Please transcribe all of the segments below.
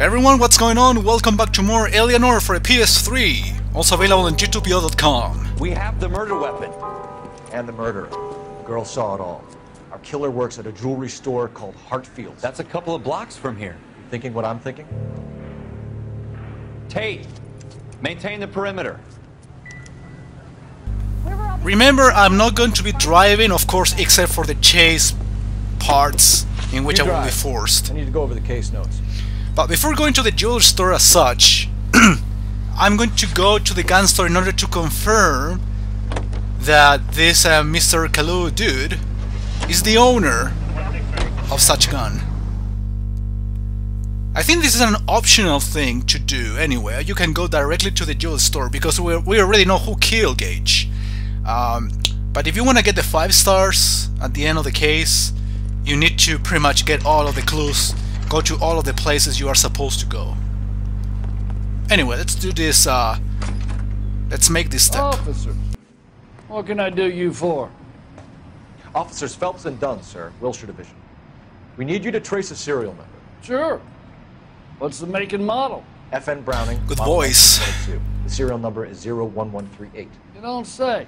Everyone, what's going on? Welcome back to more Noire for a PS3, also available on g2po.com. We have the murder weapon. And the murderer. The girl saw it all. Our killer works at a jewelry store called Hartfield's. That's a couple of blocks from here. You thinking what I'm thinking? Tate, maintain the perimeter. Remember, I'm not going to be driving, of course, except for the chase parts in which I will be forced. I need to go over the case notes. But before going to the jewelry store as such, I'm going to go to the gun store in order to confirm that this Mr. Kalu dude is the owner of such gun. I think this is an optional thing to do anyway. You can go directly to the jewelry store because we already know who killed Gage. But if you want to get the 5 stars at the end of the case, you need to pretty much get all of the clues, go to all of the places you are supposed to go. Anyway, let's do this, let's make this step. Officers, what can I do you for? Officers Phelps and Dunn, sir, Wilshire Division. We need you to trace a serial number. Sure. What's the make and model? FN Browning. Good voice. 1922. The serial number is 01138. You don't say.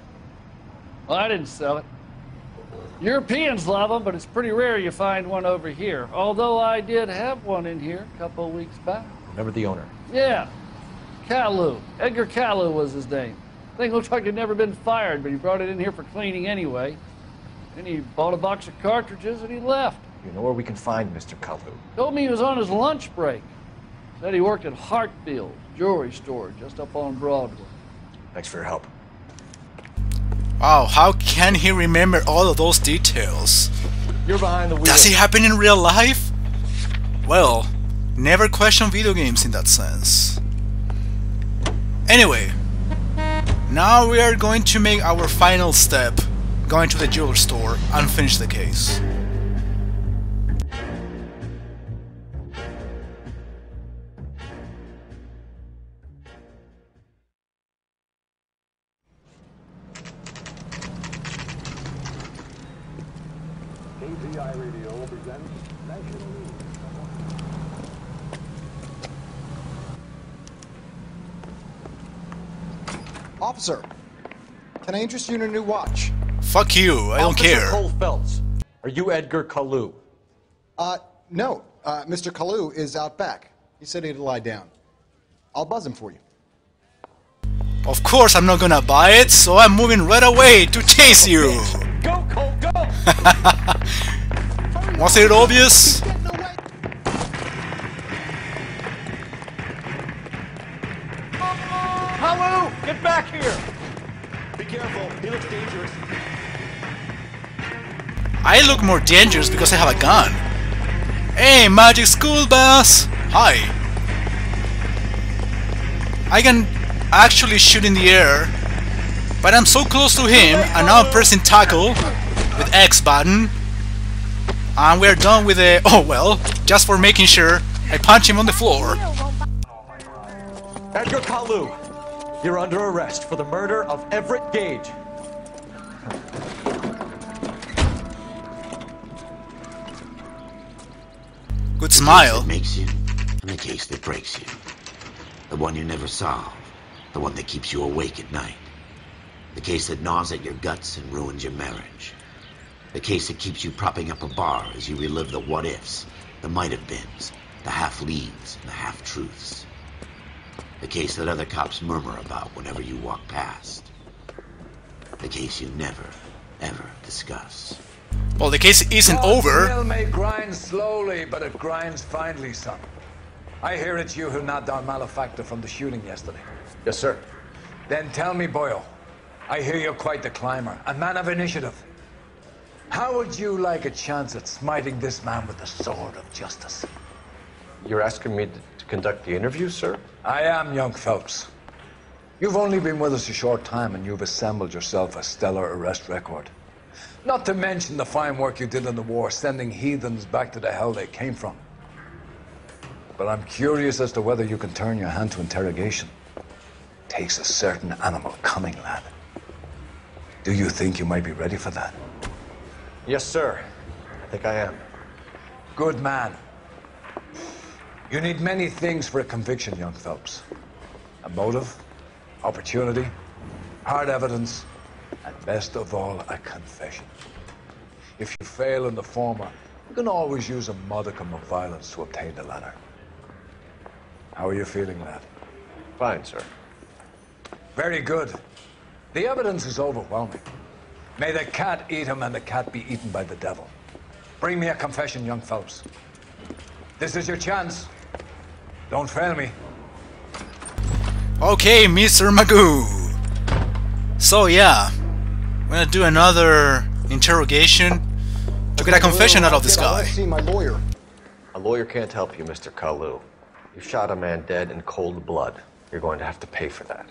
Well, I didn't sell it. Europeans love them, but it's pretty rare you find one over here. Although I did have one in here a couple of weeks back. Remember the owner? Yeah. Kalu. Edgar Kalu was his name. Thing looks like he'd never been fired, but he brought it in here for cleaning anyway. Then he bought a box of cartridges and he left. You know where we can find Mr. Kalu? Told me he was on his lunch break. Said he worked at Hartfield's jewelry store just up on Broadway. Thanks for your help. Wow, how can he remember all of those details? You're behind the wheel. Does it happen in real life? Well, never question video games in that sense. Anyway, now we are going to make our final step, going to the jewelry store and finish the case. Radio presents National News. Officer, can I interest you in a new watch? Fuck you, I don't care. Cole Phelps, are you Edgar Kalu? No. Mr. Kalu is out back. He said he'd lie down. I'll buzz him for you. Of course I'm not gonna buy it, so I'm moving right away to chase you. Go, Cole, go! Was it obvious? Kalu, get back here! Be careful, he looks dangerous. I look more dangerous because I have a gun. Hey, Magic School Bus! Hi. I can actually shoot in the air, but I'm so close to him, and now I'm pressing tackle with X button. And we're done with the... Oh well, just for making sure, I punch him on the floor. Edgar Kalu, you're under arrest for the murder of Everett Gage. Good smile. The case that makes you, and the case that breaks you. The one you never solve. The one that keeps you awake at night. The case that gnaws at your guts and ruins your marriage. The case that keeps you propping up a bar as you relive the what-ifs, the might-have-beens, the half-leads, and the half-truths. The case that other cops murmur about whenever you walk past. The case you never, ever discuss. Well, the case isn't over. The mill may grind slowly, but it grinds finely, son. I hear it's you who knocked down Malefactor from the shooting yesterday. Yes, sir. Then tell me, Boyle, I hear you're quite the climber, a man of initiative. How would you like a chance at smiting this man with the sword of justice? You're asking me to conduct the interview, sir? I am, young Phelps. You've only been with us a short time and you've assembled yourself a stellar arrest record. Not to mention the fine work you did in the war, sending heathens back to the hell they came from. But I'm curious as to whether you can turn your hand to interrogation. Takes a certain animal cunning, lad. Do you think you might be ready for that? Yes, sir. I think I am. Good man. You need many things for a conviction, young Phelps. A motive, opportunity, hard evidence, and best of all, a confession. If you fail in the former, you can always use a modicum of violence to obtain the latter. How are you feeling, lad? Fine, sir. Very good. The evidence is overwhelming. May the cat eat him and the cat be eaten by the devil. Bring me a confession, young Phelps. This is your chance. Don't fail me. Okay, Mr. Magoo. So yeah, I'm gonna do another interrogation to get a confession out of this I guy. want to see my lawyer. A lawyer can't help you, Mr. Kalu. You shot a man dead in cold blood. You're going to have to pay for that.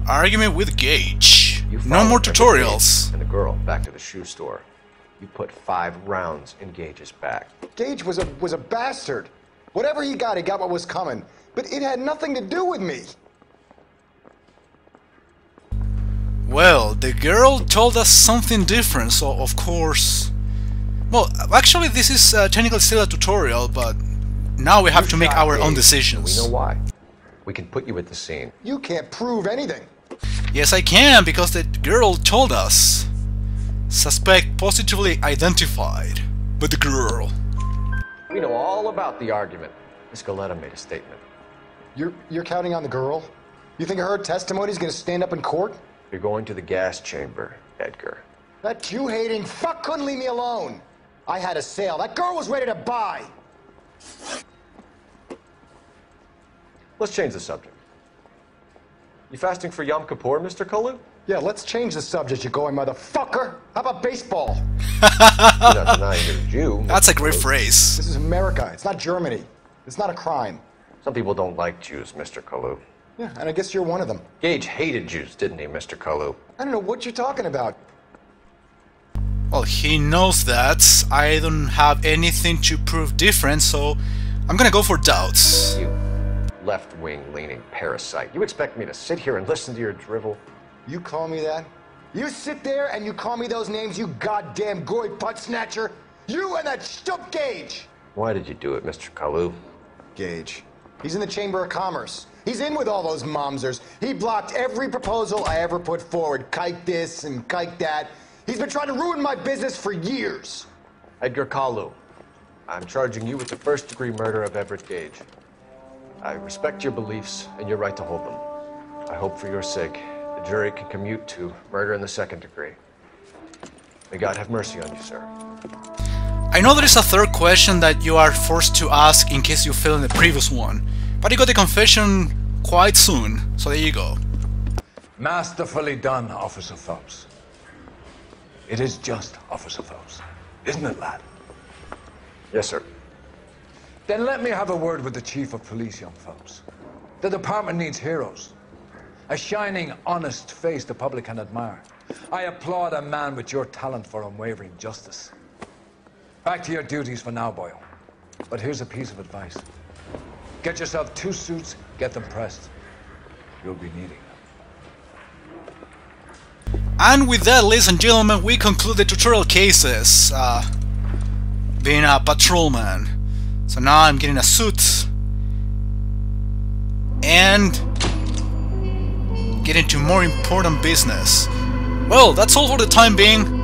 Argument with Gage. You No more followed tutorials. Gage and the girl back to the shoe store. You put 5 rounds in Gage's back. Gage was a bastard. Whatever he got what was coming. But it had nothing to do with me. Well, the girl told us something different, so of course... Well, actually this is technically still a tutorial, but now we have to make our own decisions. We know why. We can put you at the scene. You can't prove anything. Yes, I can, because the girl told us. Suspect positively identified. But the girl... We know all about the argument. Miss Galetta made a statement. You're counting on the girl? You think her testimony's gonna stand up in court? You're going to the gas chamber, Edgar. That Jew-hating fuck couldn't leave me alone. I had a sale. That girl was ready to buy. Let's change the subject. You fasting for Yom Kippur, Mr. Kalu? Yeah, let's change the subject, you going motherfucker. How about baseball? You're not denying you're a Jew. That's Mr. a great Kalu. phrase. This is America. It's not Germany. It's not a crime. Some people don't like Jews, Mr. Kalu. Yeah, and I guess you're one of them. Gage hated Jews, didn't he, Mr. Kalu? I don't know what you're talking about. Well, he knows that. I don't have anything to prove different, so I'm gonna go for doubts. You left-wing leaning parasite. You expect me to sit here and listen to your drivel? You call me that? You sit there and you call me those names, you goddamn goy putt snatcher? You and that stump Gage! Why did you do it, Mr. Kalu? Gage. He's in the Chamber of Commerce. He's in with all those momsers. He blocked every proposal I ever put forward. Kike this and kike that. He's been trying to ruin my business for years. Edgar Kalu, I'm charging you with the first-degree murder of Everett Gage. I respect your beliefs and your right to hold them. I hope for your sake the jury can commute to murder in the second degree. May God have mercy on you, sir. I know there is a third question that you are forced to ask in case you failed in the previous one, but you got the confession quite soon, so there you go. Masterfully done, Officer Phelps. It is just Officer Phelps, isn't it, lad? Yes, sir. Then let me have a word with the Chief of Police, young Phelps. The department needs heroes. A shining, honest face the public can admire. I applaud a man with your talent for unwavering justice. Back to your duties for now, Boyle. But here's a piece of advice. Get yourself 2 suits, get them pressed. You'll be needing them. And with that, ladies and gentlemen, we conclude the tutorial cases. Being a patrolman. So now I'm getting a suit. And getting to more important business. Well, that's all for the time being.